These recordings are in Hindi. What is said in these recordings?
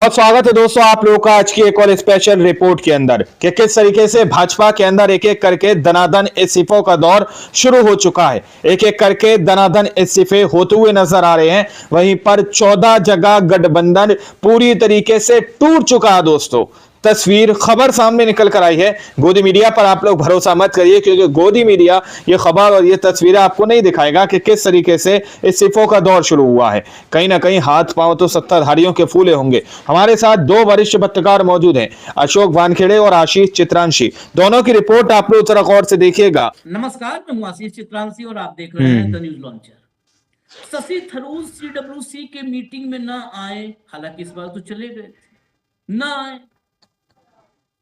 बहुत स्वागत है दोस्तों आप लोगों का आज की एक और स्पेशल रिपोर्ट के अंदर कि किस तरीके से भाजपा के अंदर एक एक करके दनादन इस्तीफों का दौर शुरू हो चुका है। एक एक करके दनादन इस्तीफे होते हुए नजर आ रहे हैं। वहीं पर 14 जगह गठबंधन पूरी तरीके से टूट चुका है दोस्तों। तस्वीर खबर सामने निकल कर आई है। गोदी मीडिया पर आप लोग भरोसा मत करिए क्योंकि गोदी मीडिया ये खबर और ये तस्वीरें आपको नहीं दिखाएगा कि किस तरीके से इस्तीफों का दौर शुरू हुआ है। कहीं ना कहीं हाथ पांव तो सत्ताधारियों के फूले होंगे। हमारे साथ दो वरिष्ठ पत्रकार मौजूद हैं, अशोक वानखेड़े और आशीष चित्रांशी। दोनों की रिपोर्ट आप लोग जरा गौर से देखिएगा। नमस्कार, मैं हूं आशीष चित्रांशी और आप देख रहे हैं the news launcher. Shashi Tharoor CWC के मीटिंग में न आए, हालांकि इस बार तो चले गए थे, न आए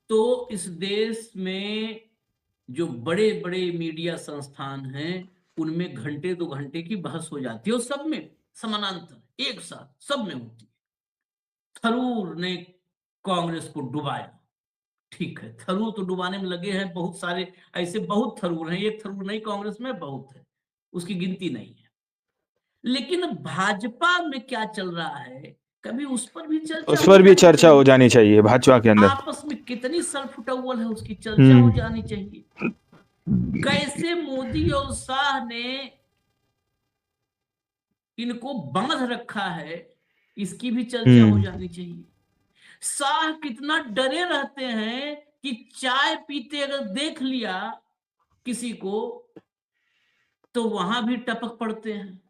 तो इस देश में जो बड़े बड़े मीडिया संस्थान हैं उनमें घंटे 2 घंटे की बहस हो जाती है और सब में समानांतर एक साथ सब में होती है। थरूर ने कांग्रेस को डुबाया, ठीक है, थरूर तो डुबाने में लगे हैं, बहुत सारे ऐसे बहुत थरूर हैं, एक थरूर नहीं कांग्रेस में बहुत है, उसकी गिनती नहीं है। लेकिन भाजपा में क्या चल रहा है कभी उस पर भी चर्चा हो जानी चाहिए भाजपा के अंदर। आपस में कितनी सरफुटौल है उसकी चर्चा हो जानी चाहिए। कैसे मोदी और शाह ने इनको बांध रखा है इसकी भी चर्चा हो जानी चाहिए। शाह कितना डरे रहते हैं कि चाय पीते अगर देख लिया किसी को तो वहां भी टपक पड़ते हैं।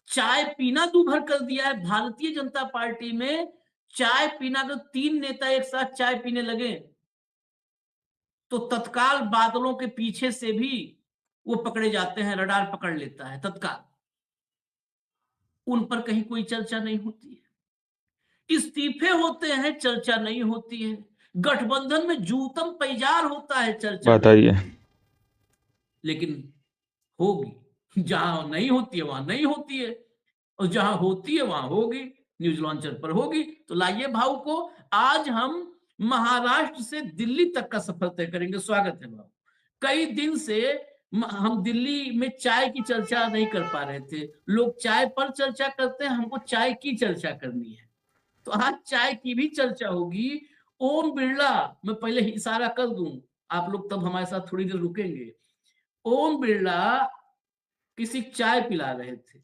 चाय पीना दूभर कर दिया है भारतीय जनता पार्टी में। चाय पीना अगर 3 नेता एक साथ चाय पीने लगे तो तत्काल बादलों के पीछे से भी वो पकड़े जाते हैं, रडार पकड़ लेता है तत्काल। उन पर कहीं कोई चर्चा नहीं होती है। इस्तीफे होते हैं, चर्चा नहीं होती है। गठबंधन में जूतम पैजार होता है, चर्चा बताइए। लेकिन होगी, जहां नहीं होती है वहां नहीं होती है और जहां होती है वहां होगी, न्यूज लॉन्चर पर होगी। तो लाइए भाव को, आज हम महाराष्ट्र से दिल्ली तक का सफर तय करेंगे। स्वागत है भाव। कई दिन से हम दिल्ली में चाय की चर्चा नहीं कर पा रहे थे। लोग चाय पर चर्चा करते हैं, हमको चाय की चर्चा करनी है, तो आज चाय की भी चर्चा होगी। ओम बिरला, मैं पहले ही इशारा कर दूं, आप लोग तब हमारे साथ थोड़ी देर रुकेंगे। ओम बिरला किसी चाय पिला रहे थे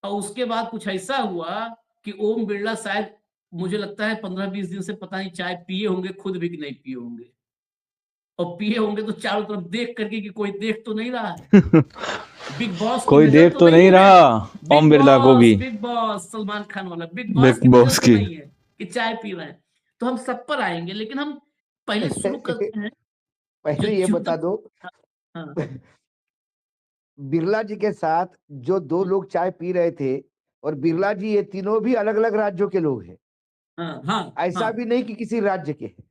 और उसके बाद कुछ ऐसा हुआ कि ओम बिरला शायद, मुझे लगता है 15-20 दिन से पता नहीं चाय पिए होंगे खुद भी कि नहीं पिए होंगे, और पिए होंगे तो चारों तरफ देख करके कि कोई देख तो नहीं रहा है। बिग बॉस कोई देख तो नहीं रहा ओम बिरला को भी। बिग बॉस सलमान खान वाला बिग बॉस की नजर तो नहीं है कि चाय पी रहे हैं। तो हम सब पर आएंगे, लेकिन हम पहले शुरू करते हैं। पहले ये बता दो, हाँ। बिरला जी के साथ जो 2 लोग चाय पी रहे थे, और बिरला जी ये तीनों भी अलग अलग राज्यों के लोग हैं। हाँ, ऐसा भी नहीं कि किसी राज्य के हैं,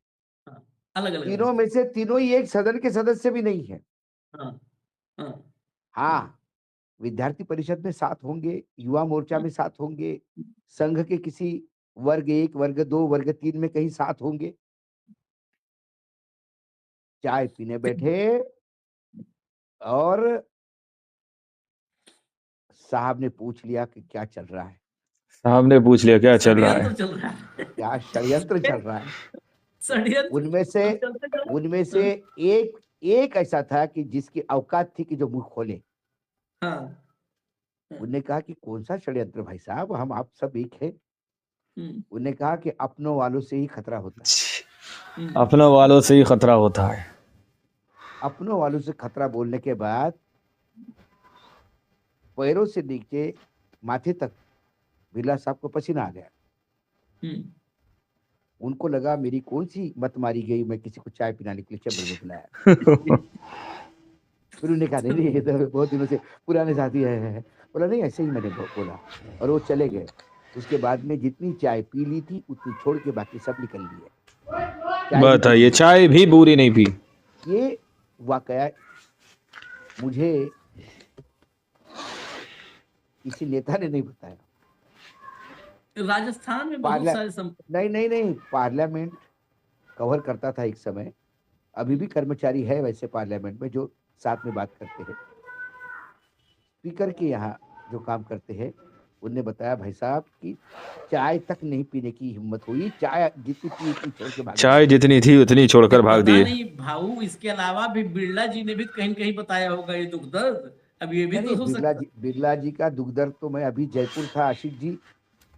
अलग अलग तीनों में से तीनों ही एक सदन के सदस्य भी नहीं है। हाँ, विद्यार्थी परिषद में साथ होंगे, युवा मोर्चा में साथ होंगे, संघ के किसी वर्ग 1, वर्ग 2, वर्ग 3 में कहीं साथ होंगे। चाय पीने बैठे और साहब ने पूछ लिया कि क्या चल रहा है। साहब ने पूछ लिया क्या चल रहा है, क्या षड्यंत्र चल रहा है। उनमें से एक ऐसा था कि जिसकी औकात थी कि जो मुंह खोले। उन्होंने कहा कि कौन सा षड्यंत्र भाई साहब, हम आप सब एक हैं। उन्होंने कहा कि अपनों वालों से ही खतरा होता है। अपनों वालों से ही खतरा होता है। अपनों वालों से खतरा बोलने के बाद पैरों से नीचे माथे तक बिरला साहब को पसीना आ गया। उनको लगा मेरी कौन सी मत मारी गई, मैं किसी को चाय पिलाने के लिए चैम्बर में बुलाया। फिर उन्होंने कहा नहीं ये तो बहुत दिनों से पुराने साथी है। बोला नहीं ऐसे ही मैंने बोला, और वो चले गए। उसके बाद में जितनी चाय पी ली थी उतनी छोड़ के बाकी सब निकल लिए। बताइए, चाय भी पूरी नहीं पी। ये वाकया मुझे किसी नेता ने नहीं बताया। राजस्थान में बहुत सारे नहीं, पार्लियामेंट कवर करता था एक समय, अभी भी कर्मचारी है वैसे पार्लियामेंट में जो साथ में बात करते हैं। स्पीकर के यहाँ जो काम करते हैं उनने बताया भाई साहब कि चाय तक नहीं पीने की हिम्मत हुई, चाय जितनी पी उतनी छोड़ के भाग चाय गए। जितनी थी उतनी छोड़कर भाग पता दिए। नहीं भाऊ, इसके अलावा भी बिरला जी ने भी कहीं कहीं बताया होगा ये दुख दर्द। अब ये भी नहीं तो नहीं, हो सकता है। बिरला जी का दुख दर्द तो मैं अभी जयपुर था आशिक जी,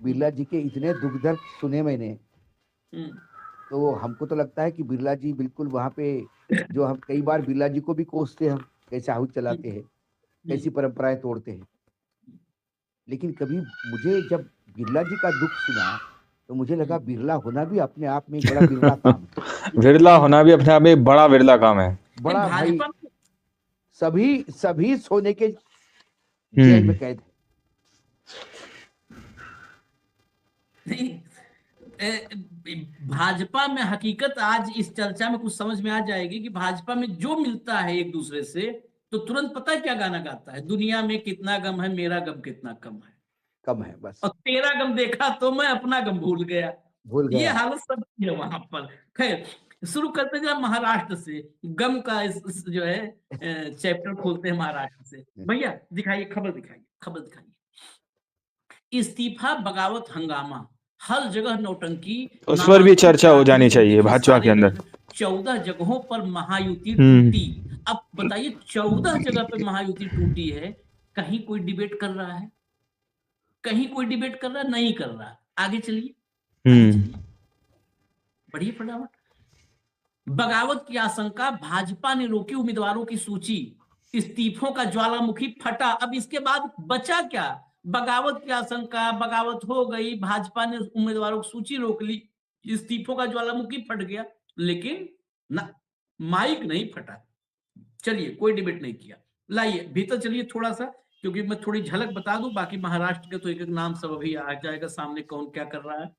बिरला जी के इतने दुख दर्द सुने मैंने, हम्म, तो हमको तो लगता है कि बिरला जी बिल्कुल वहां पे, जो हम कई बार बिरला जी को भी कोसते हैं हम, कैसे आहूत चलाते हैं, कैसी परंपराएं तोड़ते हैं, लेकिन कभी मुझे जब बिरला जी का दुख सुना तो मुझे लगा बिरला होना भी अपने आप में एक बड़ा बिरला काम है। विरला होना भी अपने आप में एक बड़ा विरला काम है। बड़ा भाई, भाजपा में सभी सभी सोने के जेल में कैद है। नहीं, भाजपा में हकीकत आज इस चर्चा में कुछ समझ में आ जाएगी कि भाजपा में जो मिलता है एक दूसरे से तो तुरंत पता है क्या गाना गाता है, दुनिया में कितना गम है, मेरा गम कितना कम है, कम है बस, और तेरा गम देखा तो मैं अपना गम भूल गया। भूल ये गया। हालत सब है वहां पर। खैर, शुरू करते जरा महाराष्ट्र से, गम का जो है चैप्टर खोलते हैं महाराष्ट्र से। भैया दिखाइए, खबर दिखाइए, खबर दिखाइए। इस्तीफा बगावत हंगामा, हर जगह नौटंकी, उस पर भी चर्चा हो जानी चाहिए देखिए भाजपा के अंदर। 14 जगहों पर महायुति टूटी। अब बताइए 14 जगह पे महायुति टूटी है, कहीं कोई डिबेट कर रहा है? कहीं कोई डिबेट कर रहा है? नहीं कर रहा। आगे चलिए, आगे चलिए, बढ़िए फटाफट। बगावत की आशंका, भाजपा ने रोकी उम्मीदवारों की सूची, इस्तीफों का ज्वालामुखी फटा। अब इसके बाद बचा क्या? बगावत की आशंका, बगावत हो गई, भाजपा ने उम्मीदवारों की सूची रोक ली, इस्तीफों का ज्वालामुखी फट गया, लेकिन ना, माइक नहीं फटा। चलिए, कोई डिबेट नहीं किया। लाइए भीतर चलिए थोड़ा सा, क्योंकि मैं थोड़ी झलक बता दूं, बाकी महाराष्ट्र के तो एक एक नाम सब अभी आ जाएगा सामने, कौन क्या कर रहा है।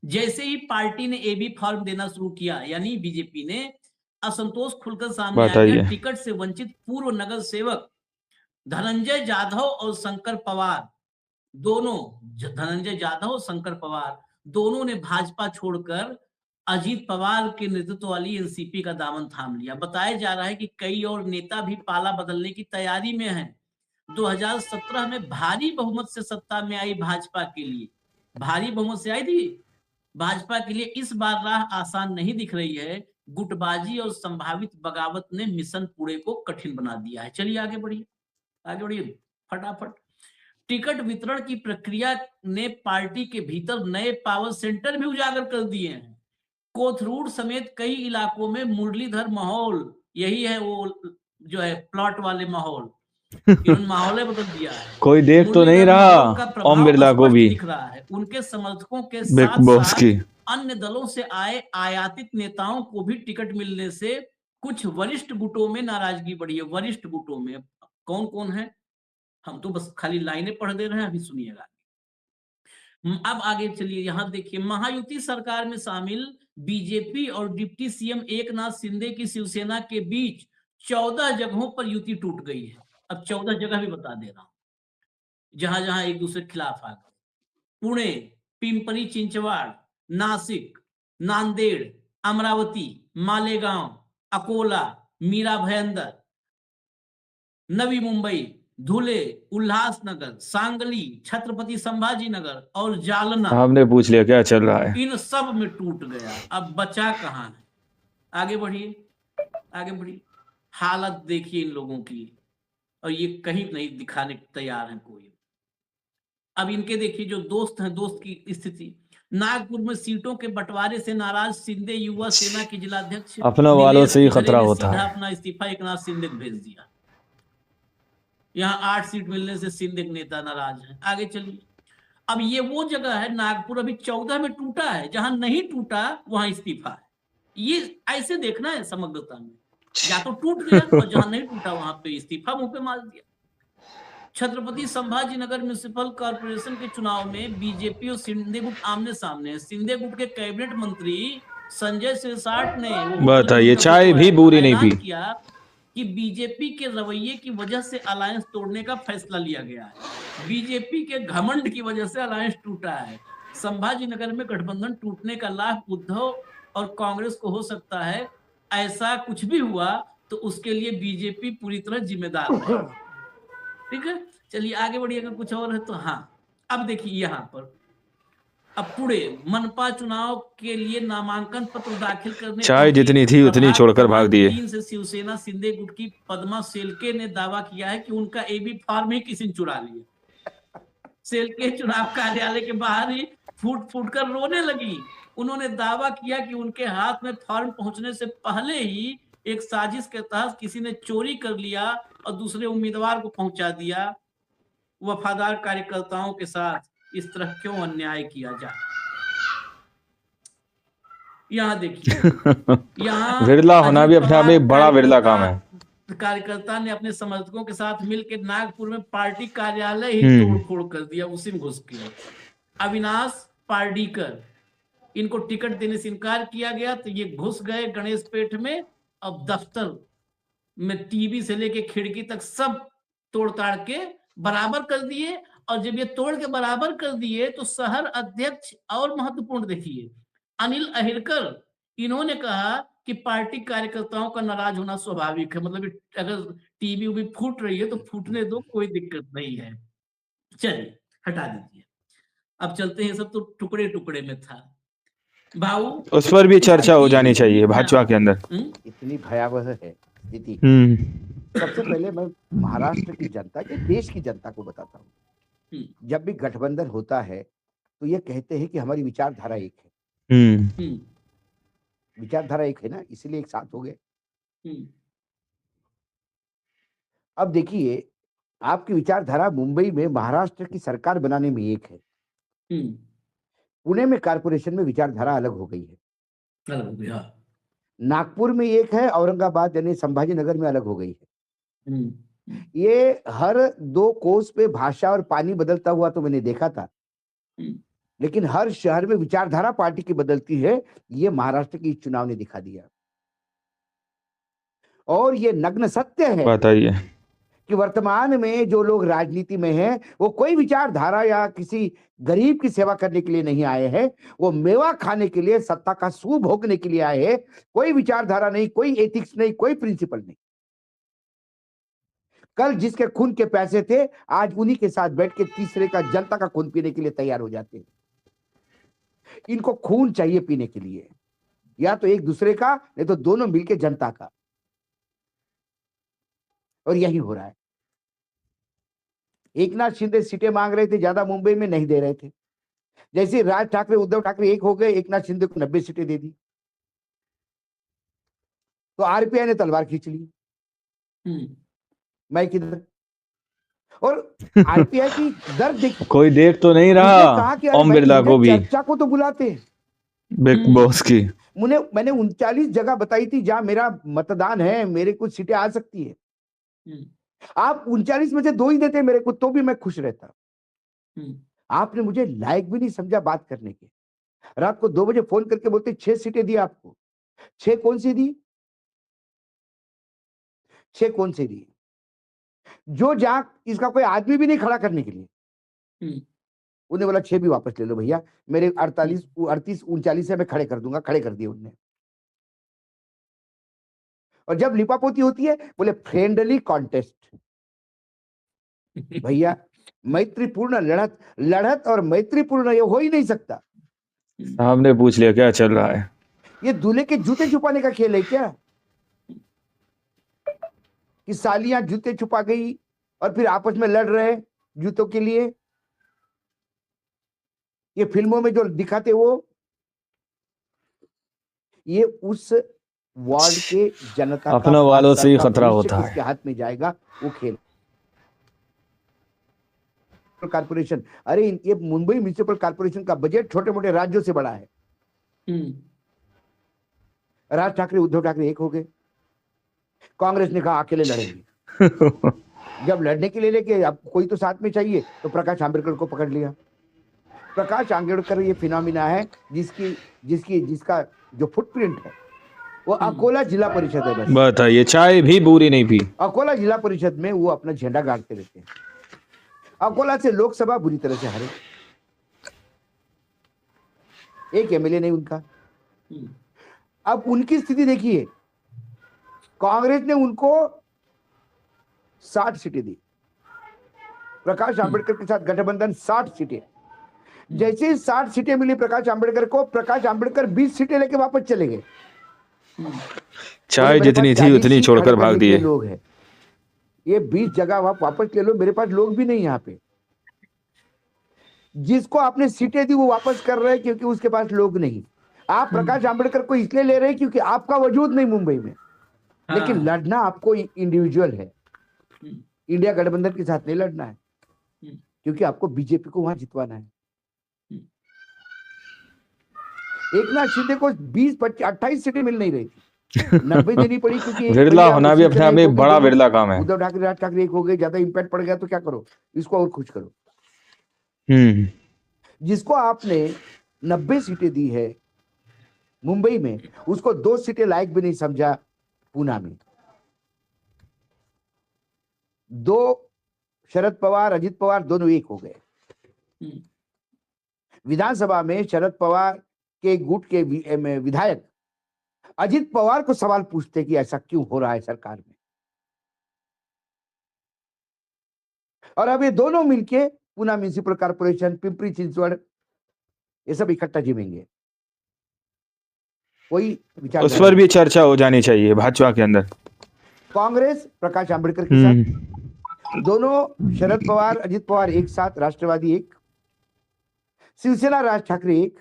जैसे ही पार्टी ने एबी फॉर्म देना शुरू किया, यानी बीजेपी ने, असंतोष खुलकर सामने आ गया। टिकट से वंचित पूर्व नगर सेवक धनंजय जाधव और शंकर पवार, दोनों, धनंजय जाधव और शंकर पवार दोनों ने भाजपा छोड़कर अजीत पवार के नेतृत्व वाली एनसीपी का दामन थाम लिया। बताया जा रहा है कि कई और नेता भी पाला बदलने की तैयारी में हैं। 2017 में भारी बहुमत से सत्ता में आई भाजपा के लिए, भारी बहुमत से आई थी भाजपा के लिए, इस बार राह आसान नहीं दिख रही है। गुटबाजी और संभावित बगावत ने मिशन पुणे को कठिन बना दिया है। चलिए आगे बढ़िए, आगे बढ़िए फटाफट। टिकट वितरण की प्रक्रिया ने पार्टी के भीतर नए पावर सेंटर भी उजागर कर दिए हैं। कोथरूड समेत कई इलाकों में मुरलीधर माहौल, यही है वो जो है प्लॉट वाले माहौल, इन्होंने माहौल बदल दिया है। कोई देख तो नहीं रहा ओम बिरला को भी दिख रहा है। उनके समर्थकों के साथ अन्य दलों से आए आयातित नेताओं को भी टिकट मिलने से कुछ वरिष्ठ गुटों में नाराजगी बढ़ी है। वरिष्ठ गुटों में कौन कौन है, हम तो बस खाली लाइनें पढ़ दे रहे हैं, अभी सुनिएगा। अब आगे चलिए, यहां देखिए, महायुति सरकार में शामिल बीजेपी और डिप्टी सीएम एकनाथ शिंदे की शिवसेना के बीच 14 जगहों पर युति टूट गई है। अब 14 जगह भी बता दे रहा हूं जहां जहां एक दूसरे के खिलाफ आ गए। पुणे, पिंपरी चिंचवाड़, नासिक, नांदेड़, अमरावती, मालेगांव, अकोला, मीरा भयंदर, नवी मुंबई, धुले, उल्लासनगर, सांगली, छत्रपति संभाजी नगर और जालना। आपने पूछ लिया क्या चल रहा है, इन सब में टूट गया। अब बचा कहां है? आगे बढ़िए, आगे बढ़िए। हालत देखिए इन लोगों की, और ये कहीं नहीं दिखाने को तैयार है कोई। अब इनके देखिए जो दोस्त हैं, दोस्त की स्थिति। नागपुर में सीटों के बंटवारे से नाराज शिंदे युवा सेना के जिलाध्यक्ष, अपना वालों से ही खतरा होता है। अपना इस्तीफा एकनाथ शिंदे को भेज दिया। यहाँ 8 सीट मिलने से शिंदे के नेता नाराज हैं। आगे चलिए। अब ये वो जगह है, नागपुर अभी 14 में टूटा है, जहां नहीं टूटा वहां इस्तीफा है। ये ऐसे देखना है समग्रता में, या तो टूट गया और जहां नहीं टूटा वहां पे इस्तीफा मुंह पे मार दिया। छत्रपति संभाजी नगर म्युनिसिपल कॉर्पोरेशन के चुनाव में बीजेपी और शिंदे गुट आमने सामने है। शिंदे गुट के कैबिनेट मंत्री संजय सिरसाट ने बताइए चाय भी बुरी नहीं पी किया कि बीजेपी के रवैये की वजह से अलायंस तोड़ने का फैसला लिया गया है। बीजेपी के घमंड की वजह से अलायंस टूटा है। संभाजी नगर में गठबंधन टूटने का लाभ उद्धव और कांग्रेस को हो सकता है। ऐसा कुछ भी हुआ तो उसके लिए बीजेपी पूरी तरह जिम्मेदार है। ठीक है, चलिए आगे बढ़िए, अगर कुछ और है तो। हाँ, अब देखिए यहाँ पर, अब पुणे मनपा चुनाव के लिए नामांकन पत्र दाखिल करने चाय पहुंची जितनी थी उतनी प्रभाग छोड़कर भाग क्रमांक दिए। 3 से शिवसेना शिंदे गुट की पद्मा सेलके ने दावा किया है कि उनका एबी फॉर्म ही किसी ने चुरा लिया। सेलके चुनाव कार्यालय के बाहर ही फूट फूट कर रोने लगी। उन्होंने दावा किया कि उनके हाथ में फॉर्म पहुंचने से पहले ही एक साजिश के तहत किसी ने चोरी कर लिया और दूसरे उम्मीदवार को पहुंचा दिया। वफादार कार्यकर्ताओं के साथ इस तरह क्यों अन्याय किया जाए। यहाँ देखिए, यहाँ विरला होना भी अजीत अपने आप में पवार एक बड़ा विरला काम है। कार्यकर्ता ने अपने समर्थकों के साथ मिलकर नागपुर में पार्टी कार्यालय ही तोड़ फोड़ कर दिया, उसी में घुस के। अविनाश पार्डीकर, इनको टिकट देने से इनकार किया गया तो ये घुस गए गणेश पेठ में। अब दफ्तर में टीवी से लेके खिड़की तक सब तोड़ ताड़ के बराबर कर दिए। और जब ये तोड़ के बराबर कर दिए तो शहर अध्यक्ष, और महत्वपूर्ण देखिए, अनिल अहिरकर, इन्होंने कहा कि पार्टी कार्यकर्ताओं का नाराज होना स्वाभाविक है। मतलब अगर टीवी उवी फूट रही है तो फूटने दो, कोई दिक्कत नहीं है। चलिए हटा दीजिए, अब चलते हैं। सब तो टुकड़े टुकड़े में था भाऊ, उस पर भी चर्चा हो जानी चाहिए भाजपा के अंदर। इतनी भयावह है स्थिति। सबसे पहले मैं महाराष्ट्र की जनता के, देश की जनता को बताता हूँ, जब भी गठबंधन होता है तो ये कहते हैं कि हमारी विचारधारा एक है। विचारधारा एक है ना, इसीलिए एक साथ हो गए। अब देखिए, आपकी विचारधारा मुंबई में महाराष्ट्र की सरकार बनाने में एक है, पुणे में कारपोरेशन में विचारधारा अलग हो गई है, अलग हो गया। नागपुर में एक है, औरंगाबाद यानी संभाजी नगर में अलग हो गई है। ये हर 2 कोस पे भाषा और पानी बदलता हुआ तो मैंने देखा था, लेकिन हर शहर में विचारधारा पार्टी की बदलती है, ये महाराष्ट्र की चुनाव ने दिखा दिया। और ये नग्न सत्य है, बताइए, कि वर्तमान में जो लोग राजनीति में हैं वो कोई विचारधारा या किसी गरीब की सेवा करने के लिए नहीं आए हैं, वो मेवा खाने के लिए, सत्ता का सूख भोगने के लिए आए हैं। कोई विचारधारा नहीं, कोई एथिक्स नहीं, कोई प्रिंसिपल नहीं। कल जिसके खून के पैसे थे, आज उन्हीं के साथ बैठ के तीसरे का, जनता का खून पीने के लिए तैयार हो जाते हैं। इनको खून चाहिए पीने के लिए, या तो एक दूसरे का, नहीं तो दोनों मिलके जनता का। और यही हो रहा है। एकनाथ शिंदे सीटें मांग रहे थे, ज्यादा मुंबई में नहीं दे रहे थे। जैसे राज ठाकरे, उद्धव ठाकरे एक हो गए, एकनाथ शिंदे को 90 सीटें दे दी, तो आरपीआई ने तलवार खींच ली, मैं किधर। और आरपीआई की दर्द देखिए, कोई देख तो नहीं रहा ओम बिरला को भी, चर्चा को तो बुलाते हैं बिग बॉस की। मैंने 39 जगह बताई थी जहां मेरा मतदान है, मेरे कुछ सीटें आ सकती है। आप 39 में से 2 ही देते मेरे को, तो भी मैं खुश रहता। आपने मुझे लायक भी नहीं समझा बात करने के। रात को 2 बजे फोन करके बोलते 6 सीटें दी आपको। 6 कौन सी दी? 6 कौन सी दी? जो जहां इसका कोई आदमी भी नहीं खड़ा करने के लिए, उन्हें बोला 6 भी वापस ले लो भैया, मेरे 38 39 है, मैं खड़े कर दूंगा। खड़े कर दिए उनने। और जब लिपापोती होती है, बोले फ्रेंडली कॉन्टेस्ट। भैया मैत्रीपूर्ण लड़त और मैत्रीपूर्ण ये हो ही नहीं सकता। सामने पूछ लिया क्या चल रहा है। ये दूल्हे के जूते छुपाने का खेल है क्या, कि सालियां जूते छुपा गई और फिर आपस में लड़ रहे जूतों के लिए। ये फिल्मों में जो दिखाते वो, ये उस वार्ड के जनता का अपना वालों से ही खतरा होता है। किसके हाथ में जाएगा वो खेल। कॉर्पोरेशन, अरे ये मुंबई म्युनिसिपल कॉर्पोरेशन का बजट छोटे मोटे राज्यों से बड़ा है। राज ठाकरे, उद्धव ठाकरे एक हो गए। कांग्रेस ने कहा अकेले लड़ेंगे। जब लड़ने के लिए लेके अब कोई तो साथ में चाहिए, तो प्रकाश आंबेडकर को पकड़ लिया। प्रकाश आंबेडकर ये फिनोमिना है जिसका जो फुटप्रिंट है वो अकोला जिला परिषद है। बस बताइए, चाय भी बुरी नहीं पी। अकोला जिला परिषद में वो अपना झंडा गाड़ते रहते हैं। अकोला से लोकसभा बुरी तरह से हारे, एक एमएलए नहीं उनका। अब उनकी स्थिति देखिए, कांग्रेस ने उनको 60 सीटें दी, प्रकाश आंबेडकर के साथ गठबंधन 60 सीटें। जैसे ही 60 सीटें मिली प्रकाश आंबेडकर को, प्रकाश आंबेडकर 20 सीटें लेके वापस चले गए। चाय जितनी थी उतनी छोड़कर भाग दिए। लोग हैं, ये 20 जगह आप वापस ले लो, मेरे पास लोग भी नहीं यहाँ पे। जिसको आपने सीटें दी वो वापस कर रहे हैं क्योंकि उसके पास लोग नहीं। आप प्रकाश आंबेडकर को इसलिए ले रहे हैं क्योंकि आपका वजूद नहीं मुंबई में, लेकिन लड़ना आपको इंडिविजुअल है, इंडिया गठबंधन के साथ नहीं लड़ना है, क्योंकि आपको बीजेपी को वहां जितवाना है। एकनाथ शिंदे को 20-28 सीटें मिल नहीं रही थी, 90 देनी पड़ी, क्योंकि विरला होना भी अपने आप में बड़ा विरला काम है। उद्धव ठाकरे, राज ठाकरे एक हो गए, ज्यादा इंपैक्ट पड़ गया तो क्या करो, इसको और खुश करो। जिसको आपने 90 सीटें दी है मुंबई में, उसको 2 सीटें लायक भी नहीं समझा पूना में। 2 शरद पवार, अजित पवार दोनों एक हो गए। विधानसभा में शरद पवार के गुट के विधायक अजित पवार को सवाल पूछते कि ऐसा क्यों हो रहा है सरकार में, और अब ये दोनों मिलके पूना म्युनिसिपल कॉर्पोरेशन, पिंपरी चिंचवड़, ये सब इकट्ठा जिमेंगे। कोई विचार उस पर भी चर्चा हो जानी चाहिए भाजपा के अंदर। कांग्रेस प्रकाश आंबेडकर के साथ, दोनों शरद पवार अजित पवार एक साथ, राष्ट्रवादी एक, शिवसेना राज ठाकरे एक,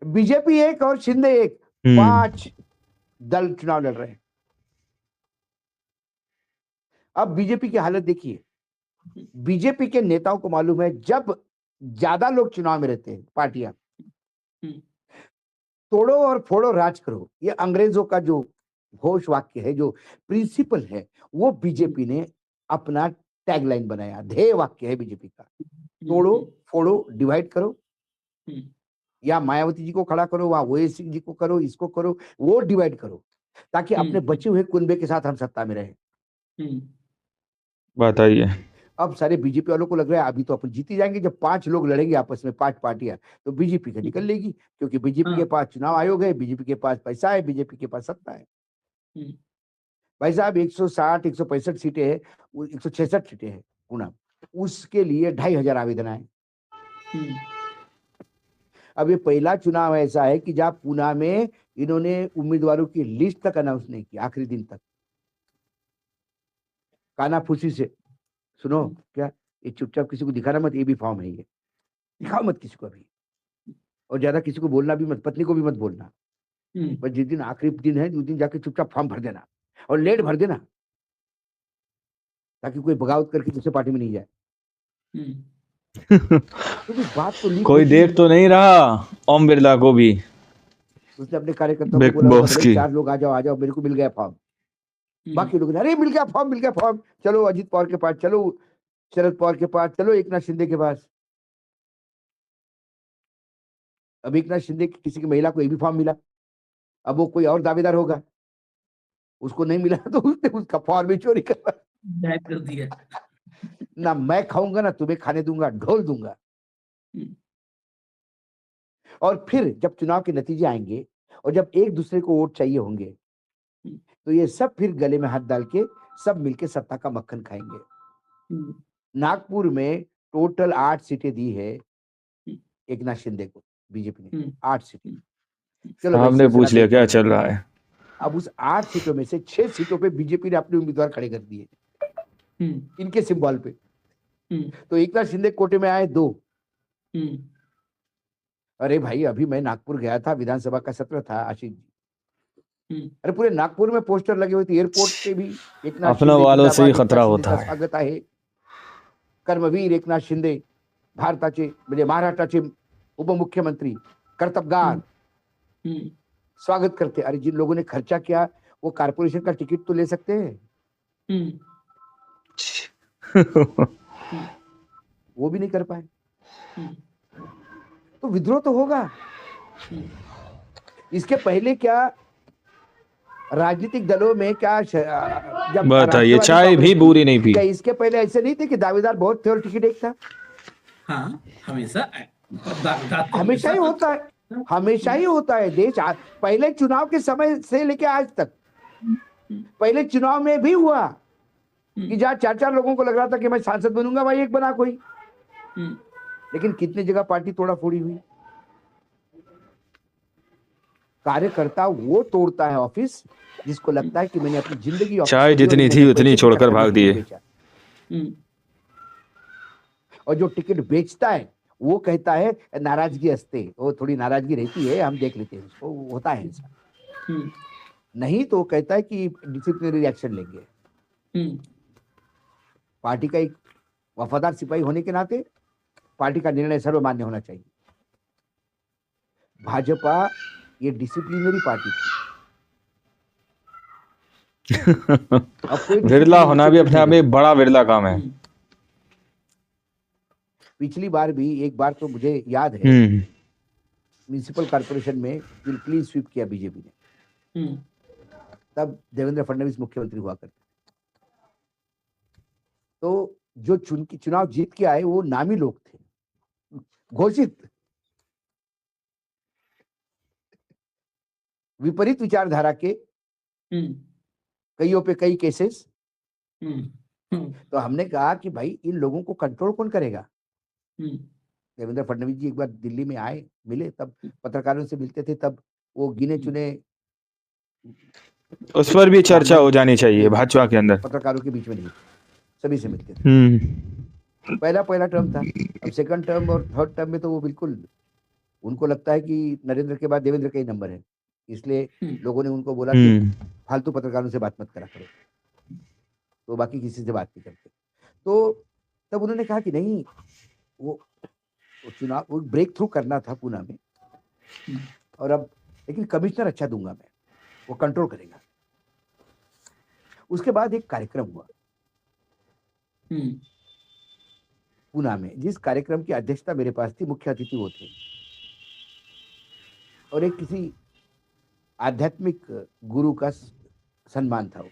बीजेपी एक और शिंदे एक, 5 दल चुनाव लड़ रहे हैं। अब बीजेपी की हालत देखिए। बीजेपी के नेताओं को मालूम है जब ज्यादा लोग चुनाव में रहते हैं, पार्टियां तोड़ो और फोड़ो राज करो, ये अंग्रेजों का जो घोष वाक्य है, जो प्रिंसिपल है, वो बीजेपी ने अपना टैगलाइन बनाया, ध्येय वाक्य है बीजेपी का। तोड़ो फोड़ो डिवाइड करो, या मायावती जी को खड़ा करो, वहां ओवैसी जी को करो, इसको करो, वो डिवाइड करो, ताकि अपने बचे हुए कुनबे के साथ हम सत्ता में रहे। बताइए। अब सारे बीजेपी वालों को लग रहा है अभी तो अपन जीती जाएंगे, जब 5 लोग लड़ेंगे आपस में, 5 पार्टियां, तो बीजेपी का निकल लेगी, क्योंकि बीजेपी के पास चुनाव आयोग है, बीजेपी के पास पैसा है, बीजेपी के पास सत्ता है। भाई साहब 160 165 सीटें है, 166 सीटें है पूना, उसके लिए 2500 आवेदन आए। अब ये पहला चुनाव ऐसा है कि जहां पूना में इन्होंने उम्मीदवारों की लिस्ट तक अनाउंस नहीं की, आखिरी दिन तक कानाफूसी से। सुनो क्या, ये चुपचाप किसी को दिखाना मत, ये भी फॉर्म है, ये दिखाओ मत किसी को अभी, और ज्यादा किसी को बोलना भी मत, पत्नी को भी मत बोलना। बस जिस दिन आखिरी दिन है उस दिन जाके चुपचाप फॉर्म भर देना, और लेट भर देना, ताकि कोई बगावत करके दूसरे पार्टी में नहीं जाए। तो बात तो कोई देख तो नहीं रहा ओम बिरला को भी, उसने अपने कार्यकर्ताओं को बोला 4 लोग आ जाओ, मेरे को मिल गया फॉर्म। बाकी लोग अरे मिल गया फॉर्म, चलो अजित पवार के पास, चलो शरद पवार के पास, चलो एकनाथ शिंदे के पास। अब एकनाथ शिंदे किसी की महिला को एक भी फॉर्म मिला, अब वो कोई और दावेदार होगा, उसको नहीं मिला तो उसने उसका फॉर्म भी चोरी कर दिया। ना मैं खाऊंगा ना तुम्हें खाने दूंगा, ढोल दूंगा। और फिर जब चुनाव के नतीजे आएंगे और जब एक दूसरे को वोट चाहिए होंगे, तो ये सब फिर गले में हाथ डाल के सब मिलके सत्ता का मक्खन खाएंगे। नागपुर में टोटल 8 सीटें दी है एकनाथ शिंदे को बीजेपी ने, 8 सीटें। चलो हमने पूछ लिया क्या चल रहा है। अब उस 8 सीटों में से 6 सीटों पे बीजेपी ने अपने उम्मीदवार खड़े कर दिए इनके सिंबल पे। तो एकनाथ शिंदे कोटे में आए 2। अरे भाई अभी मैं नागपुर गया था, विधानसभा का सत्र था, आशीष जी, अरे पूरे नागपुर में पोस्टर लगे हुए थे, एयरपोर्ट पे भी एकनाथ अपने वालों से ही खतरा होता है। स्वागत आहे, कर्मवीर एकनाथ शिंदे, भारताचे म्हणजे महाराष्ट्राचे उपमुख्यमंत्री, कर्तव्यगार, स्वागत करते। अरे जिन लोगों ने खर्चा किया वो कारपोरेशन का टिकट तो ले सकते हैं, वो भी नहीं कर पाए, तो विद्रोह तो होगा। इसके पहले क्या राजनीतिक दलों में क्या जब बताइए, चाय भी बुरी नहीं पी, क्या इसके पहले ऐसे नहीं थे कि दावेदार बहुत थे और टिकट एक था? हाँ, हमेशा ही होता है, हमेशा ही होता है। देश पहले चुनाव के समय से लेके आज तक, पहले चुनाव में भी हुआ कि जहां 4-4 लोगों को लग रहा था कि मैं सांसद बनूंगा, भाई एक बना कोई। लेकिन कितने जगह पार्टी तोड़ा फोड़ी हुई। कार्यकर्ता वो तोड़ता है ऑफिस जिसको लगता है कि मैंने अपनी जिंदगी ऑफिस चाय को दी और जितनी वो थी पैसे उतनी के छोड़कर चक्कर में भाग टिकट दिए। बेचा। और जो टिकट बेचता है वो कहता है नाराजगी हंसते, वो थोड़ी नाराजगी रहती है, हम देख लेते हैं उसको, वो होता है ऐसा। नहीं तो कहता है कि डिसिप्लिनरी रिएक्शन लेंगे। पार्टी का एक वफादार सिपाही होने के नाते पार्टी का निर्णय सर्वमान्य होना चाहिए। भाजपा ये डिसिप्लिनरी पार्टी थी। अब कोई विरला डिसिप्लिनरी होना भी डिसिप्लिन अपने नहीं आप में रही। एक बड़ा विरला काम है। पिछली बार भी एक बार तो मुझे याद है, म्युनिसिपल कॉर्पोरेशन में क्लीन स्वीप किया बीजेपी ने। तब देवेंद्र फडणवीस मुख्यमंत्री हुआ करते। तो जो चुनाव जीत के आए वो नामी लोग थे, घोषित। विपरीत विचारधारा के कईयों पे कई केसेस। तो हमने कहा कि भाई इन लोगों को कंट्रोल कौन करेगा। देवेंद्र फडणवीस जी एक बार दिल्ली में आए, मिले, तब पत्रकारों से मिलते थे, तब वो गिने चुने उस पर भी चर्चा ब्राह्मण हो जानी चाहिए भाजपा के अंदर। पत्रकारों के बीच में नहीं थे, सभी से मिलते थे। पहला टर्म था। अब सेकंड टर्म और थर्ड टर्म में तो वो बिल्कुल, उनको लगता है कि नरेंद्र के बाद देवेंद्र का ही नंबर है, इसलिए लोगों ने उनको बोला कि फालतू पत्रकारों से बात मत करा करो, तो बाकी किसी से बात नहीं करते। तो तब उन्होंने कहा कि नहीं, वो चुनाव, वो ब्रेक थ्रू करना था पूना में, और अब लेकिन कमिश्नर अच्छा दूंगा मैं, वो कंट्रोल करेगा। उसके बाद एक कार्यक्रम हुआ पूना में, जिस कार्यक्रम की अध्यक्षता मेरे पास थी, मुख्य अतिथि वो थे, और एक किसी आध्यात्मिक गुरु का सम्मान था, वो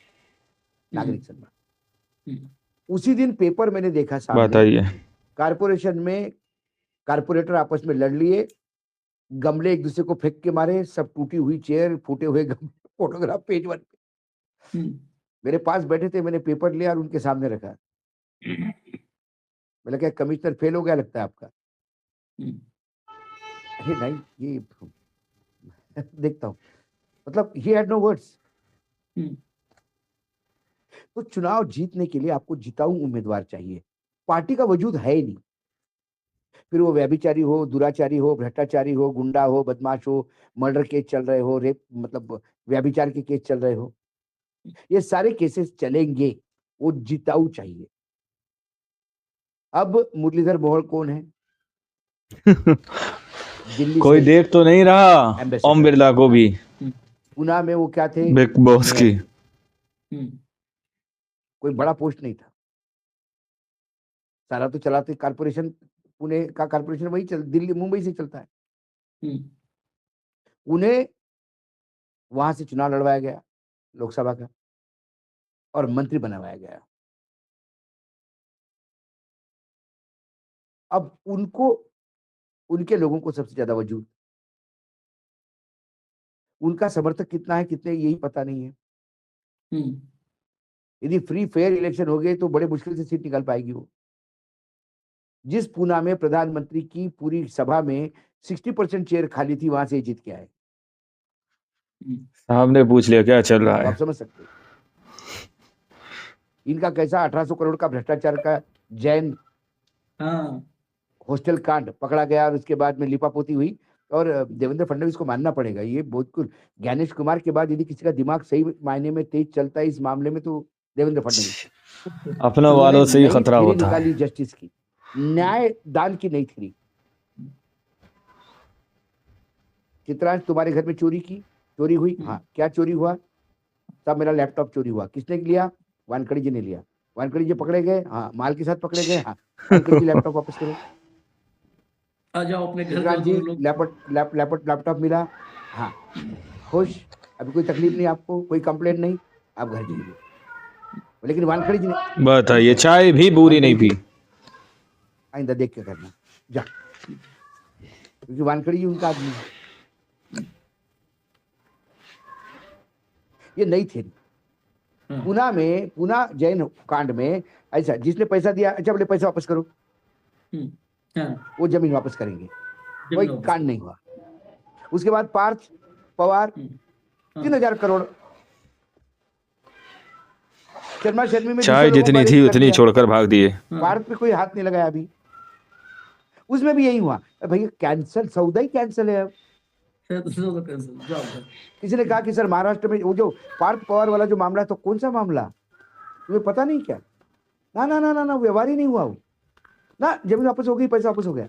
नागरिक सम्मान। उसी दिन पेपर मैंने देखा सामने, बताइए। कारपोरेशन में कारपोरेटर आपस में लड़ लिए, गमले एक दूसरे को फेंक के मारे, सब टूटी हुई चेयर, फूटे हुए गमले, फोटोग्राफ पेज 1 पे। मेरे पास बैठे थे, मैंने पेपर लिया और उनके सामने रखा। मैंने कहा कमिश्नर फेल हो गया लगता है आपका। अरे नहीं, ये देखता हूं, मतलब ही हैड नो वर्ड्स। तो चुनाव जीतने के लिए आपको जिताऊ उम्मीदवार चाहिए, पार्टी का वजूद है ही नहीं। फिर वो व्यभिचारी हो, दुराचारी हो, भ्रष्टाचारी हो, गुंडा हो, बदमाश हो, मर्डर केस चल रहे हो, रेप मतलब व्यभिचार के केस चल रहे हो, ये सारे केसेस चलेंगे, वो जिताऊ चाहिए। अब मुरलीधर मोहोळ कौन है? दिल्ली कोई से देख तो नहीं रहा एम्बेसडर। ओम बिरला को भी पुणे में वो क्या थे? बिग बॉस की। कोई बड़ा पोस्ट नहीं था, सारा तो चलाते कारपोरेशन, पुणे का कारपोरेशन वही दिल्ली मुंबई से चलता है। उन्हें वहां से चुनाव लड़वाया गया लोकसभा का, और मंत्री बनवाया गया। अब उनको, उनके लोगों को सबसे ज्यादा वजूद, उनका समर्थक कितना है कितने, यही पता नहीं है। यदि फ्री फेयर इलेक्शन हो गए तो बड़े मुश्किल से सीट निकल पाएगी वो। जिस पूना में प्रधानमंत्री की पूरी सभा में 60% चेयर खाली थी, वहां से जीत के आए। साहब ने पूछ लिया क्या चल रहा तो है। आप समझ सकते हैं इनका कैसा 1800 करोड़ का भ्रष्टाचार का जैन हॉस्टल कांड पकड़ा गया, और उसके बाद में लिपापोती हुई। और देवेंद्र फडणवीस को मानना पड़ेगा, ये बहुत कुछ, ज्ञानेश कुमार के बाद यदि किसी का दिमाग सही मायने में तेज चलता है इस मामले में तो देवेंद्र फडणवीस। अपने वालों से ही नई खतरा थ्योरी होता है। निकाली जस्टिस की, न्याय दान की नई थ्योरी। चित्रांश, तुम्हारे घर में चोरी हुई? हाँ, क्या चोरी हुआ? सब मेरा लैपटॉप चोरी हुआ। किसने लिया? वानखड़ी जी ने लिया। वानखड़ी जी पकड़े गए? हाँ। माल के साथ पकड़े गए? हाँ। वानखड़ी जी लैपटॉप वापस करो। आ जाओ अपने घर चित्रांश जी, लैपटॉप मिला? हाँ। खुश? अभी कोई तकलीफ नहीं आपको, कोई कंप्लेंट नहीं, आप घर जाइए। लेकिन वानखड़ी जी ने बताइए, चाय भी बुरी नहीं पी। आइंदा देख के करना जा, क्योंकि वानखड़ी जी उनका आदमी है। ये नई थ्योरी, हाँ, पूना जैन कांड में ऐसा, जिसने पैसा दिया, अच्छा बोले पैसा वापस करो, हाँ, वो जमीन वापस करेंगे, कोई जमीन वापस कांड नहीं हुआ। उसके बाद पार्थ पवार हाँ, 3,000 करोड़, शर्मा शर्मी में चाय दूसरे लोगों को जितनी थी अरेस्ट कर उतनी दिया, छोड़कर भाग दिए। पार्थ पे कोई हाथ नहीं लगाया अभी, उसमें भी यही हुआ। भैया कैंसल, सौदा ही कैंसल है अब। किसी ने कहा कि सर महाराष्ट्र में वो जो पार्थ पवार वाला जो मामला है, तो कौन सा मामला, तुम्हें पता नहीं क्या? ना ना ना ना ना, व्यवहार ही नहीं हुआ वो ना, जमीन वापस हो गई, पैसा वापस हो गया।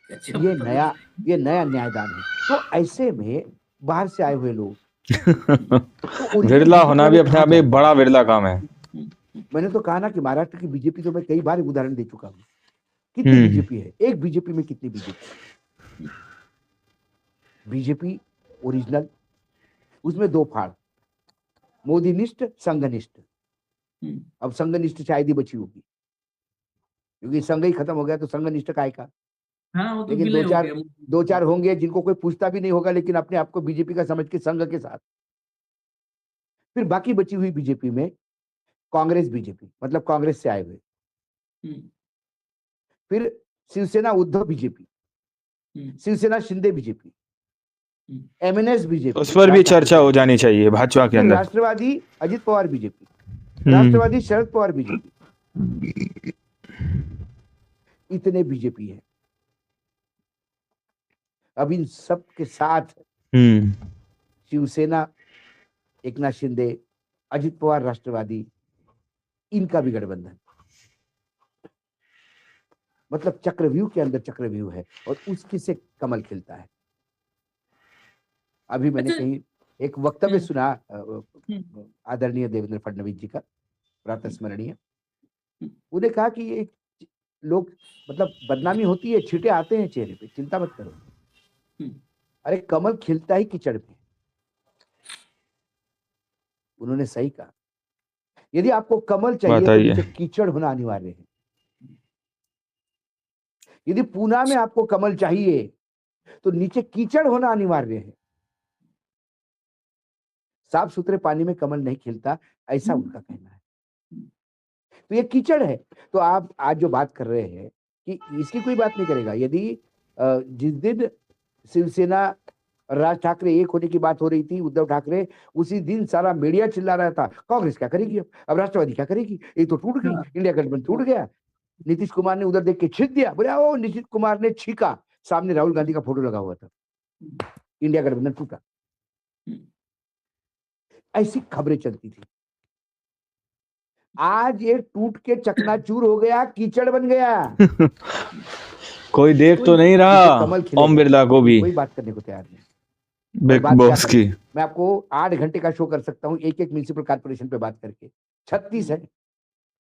ये नया न्यायदान है। तो ऐसे में बाहर से आए हुए लोग तो विरला होना भी अपने आप में बड़ा विरला काम है। मैंने तो कहा ना कि महाराष्ट्र की बीजेपी तो मैं कई बार उदाहरण दे चुका हूं। कितनी बीजेपी है, एक बीजेपी में कितनी बीजेपी? बीजेपी ओरिजिनल, उसमें दो फाड़, मोदीनिष्ठ, संघनिष्ठ। अब संघनिष्ठ शायद ही बची होगी, क्योंकि संघ ही खत्म हो गया, तो संघनिष्ठ काय का? हाँ, वो तो लेकिन विलय हो गया। दो चार होंगे जिनको कोई पूछता भी नहीं होगा, लेकिन अपने आप को बीजेपी का समझ के संघ के साथ। फिर बाकी बची हुई बीजेपी में कांग्रेस बीजेपी, मतलब कांग्रेस से आए हुए। फिर Shiv Sena Uddhav BJP, Shiv Sena Shinde BJP, MNS BJP, उस पर भी चर्चा हो जानी चाहिए भाजपा के फिर अंदर। राष्ट्रवादी अजित पवार बीजेपी, राष्ट्रवादी शरद पवार बीजेपी। इतने बीजेपी है। अब इन सब के साथ शिवसेना, एकनाथ शिंदे, अजित पवार राष्ट्रवादी, इनका भी गठबंधन, मतलब चक्रव्यूह के अंदर चक्रव्यूह है, और उसकी से कमल खिलता है। अभी मैंने कहीं एक वक्तव्य सुना आदरणीय देवेंद्र फडणवीस जी का, प्रातः स्मरणीय। उन्हें कहा कि एक लोग, मतलब बदनामी होती है, छींटे आते हैं चेहरे पे, चिंता मत करो, अरे कमल खिलता ही कीचड़ में। उन्होंने सही कहा। यदि आपको कमल चाहिए तो नीचे कीचड़ होना अनिवार्य है। यदि पूना में आपको कमल चाहिए तो नीचे कीचड़ होना अनिवार्य है। साफ सुथरे पानी में कमल नहीं खिलता, ऐसा उनका कहना है। तो ये कीचड़ है। तो आप आज जो बात कर रहे हैं कि इसकी कोई बात नहीं करेगा। यदि जिस दिन शिवसेना राज ठाकरे एक होने की बात हो रही थी, उद्धव ठाकरे, उसी दिन सारा मीडिया चिल्ला रहा था कांग्रेस क्या करेगी, अब राष्ट्रवादी क्या करेगी, ये तो टूट गई, इंडिया गठबंधन टूट गया। नीतीश कुमार ने उधर देख के छींक दिया, बोले ओ नीतीश कुमार ने छीका, सामने राहुल गांधी का फोटो लगा हुआ था, इंडिया गठबंधन टूटा। ऐसी खबरें चलती थी। आज ये टूट के चकनाचूर हो गया, कीचड़ बन गया। कोई देख तो नहीं रहा ओम बिरला को भी, कोई बात करने को तैयार नहीं। बिग बॉस की मैं आपको 8 घंटे का शो कर सकता हूँ एक म्युनिसिपल कॉर्पोरेशन पे बात करके। 36 है,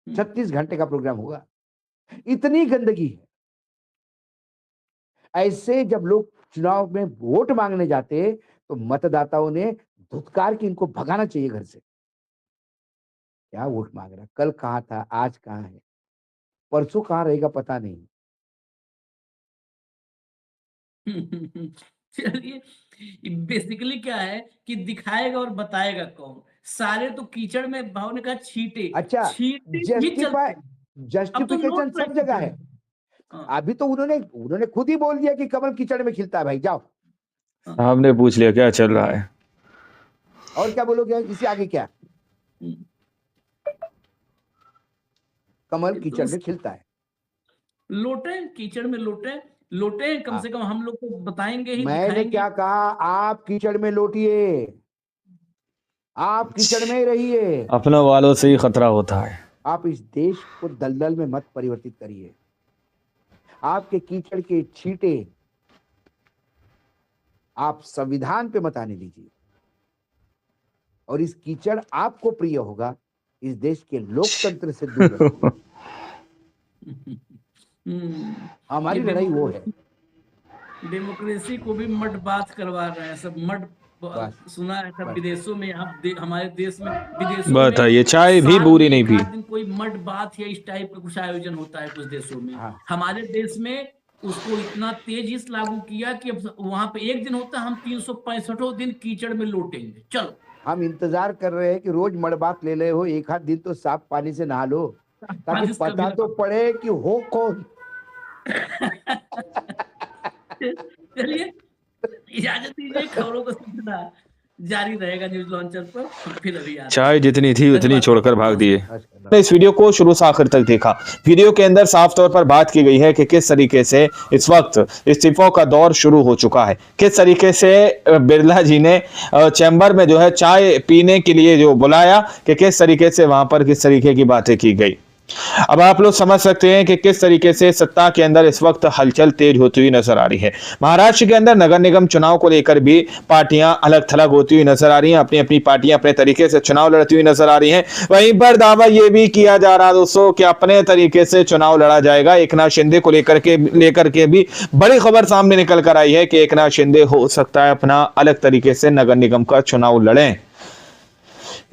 36 घंटे का प्रोग्राम होगा। इतनी गंदगी है। ऐसे जब लोग चुनाव में वोट मांगने जाते तो मतदाताओं ने धुतकार के इनको भगाना चाहिए घर से। क्या वोट मांग रहा, कल कहाँ था, आज कहाँ है, परसों कहाँ रहेगा पता नहीं। चलिए, बेसिकली क्या है कि दिखाएगा और बताएगा कौन। सारे तो कीचड़ में, भाव ने कहा छींटे। अच्छा, जस्टिफिकेशन सब जगह है। अभी तो उन्होंने खुद ही बोल दिया कि कमल कीचड़ में खिलता है। भाई जाओ, साहब ने पूछ लिया क्या चल रहा है, और क्या बोलोगे इससे आगे क्या? कमल कीचड़ में खिलता है। लोटे कीचड़ में, लोटे कम से कम हम लोग को बताएंगे ही, मैंने क्या कहा, आप कीचड़ में लोटिए, आप कीचड़ में रहिए। अपना वालों से ही खतरा होता है। आप इस देश को दलदल में मत परिवर्तित करिए। आपके कीचड़ के छींटे आप संविधान पे मत आने दीजिए, और इस कीचड़ आपको प्रिय होगा, इस देश के लोकतंत्र से दूर रखिए। हमारी लड़ाई वो है। डेमोक्रेसी को भी मड बात करवा रहे हैं सब। मड सुना है सब विदेशों में, हमारे देश में, विदेशों में बताइए, चाय भी बुरी नहीं पी। दिन कोई मड बात या इस टाइप का कुछ आयोजन होता है कुछ देशों में। हमारे देश में उसको इतना तेज लागू किया कि अब वहां पे एक दिन होता हम 365 दिन कीचड़ में लौटेंगे। चलो हम इंतजार कर रहे हैं कि रोज मड़बात ले ले हो, एक आध दिन तो साफ पानी से नहा लो ताकि बारिश कभी पता ना तो पड़े कि हो कौन। चलिए इजाजत दीजिए, खबरों को सुनना जारी रहेगा न्यूज लॉन्चर पर। फिर अभी आते हैं। चाय जितनी थी उतनी छोड़कर भाग दिए। नमस्कार। इस वीडियो को शुरू से आखिर तक देखा। वीडियो के अंदर साफ तौर पर बात की गई है कि किस तरीके से इस वक्त इस्तीफों का दौर शुरू हो चुका है, किस तरीके से बिरला जी ने चैम्बर में जो है चाय पीने के लिए जो बुलाया, कि किस तरीके से वहां पर किस तरीके की बातें की गई। अब आप लोग समझ सकते हैं कि किस तरीके से सत्ता के अंदर इस वक्त हलचल तेज होती हुई नजर आ रही है। महाराष्ट्र के अंदर नगर निगम चुनाव को लेकर भी पार्टियां अलग थलग होती हुई नजर आ रही हैं, अपनी अपनी पार्टियां अपने तरीके से चुनाव लड़ती हुई नजर आ रही हैं। वहीं पर दावा यह भी किया जा रहा दोस्तों कि अपने तरीके से चुनाव लड़ा जाएगा। एकनाथ शिंदे को लेकर के भी बड़ी खबर सामने निकल कर आई है कि एकनाथ शिंदे हो सकता है अपना अलग तरीके से नगर निगम का चुनाव लड़ें।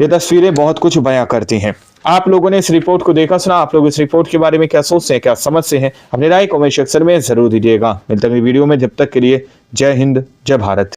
ये तस्वीरें बहुत कुछ बयां करती हैं। आप लोगों ने इस रिपोर्ट को देखा सुना, आप लोग इस रिपोर्ट के बारे में क्या सोचते हैं, क्या समझते हैं, अपनी राय कमेंट सेक्शन में जरूर दीजिएगा। मिलते हैं अगली वीडियो में, जब तक के लिए जय हिंद, जय भारत।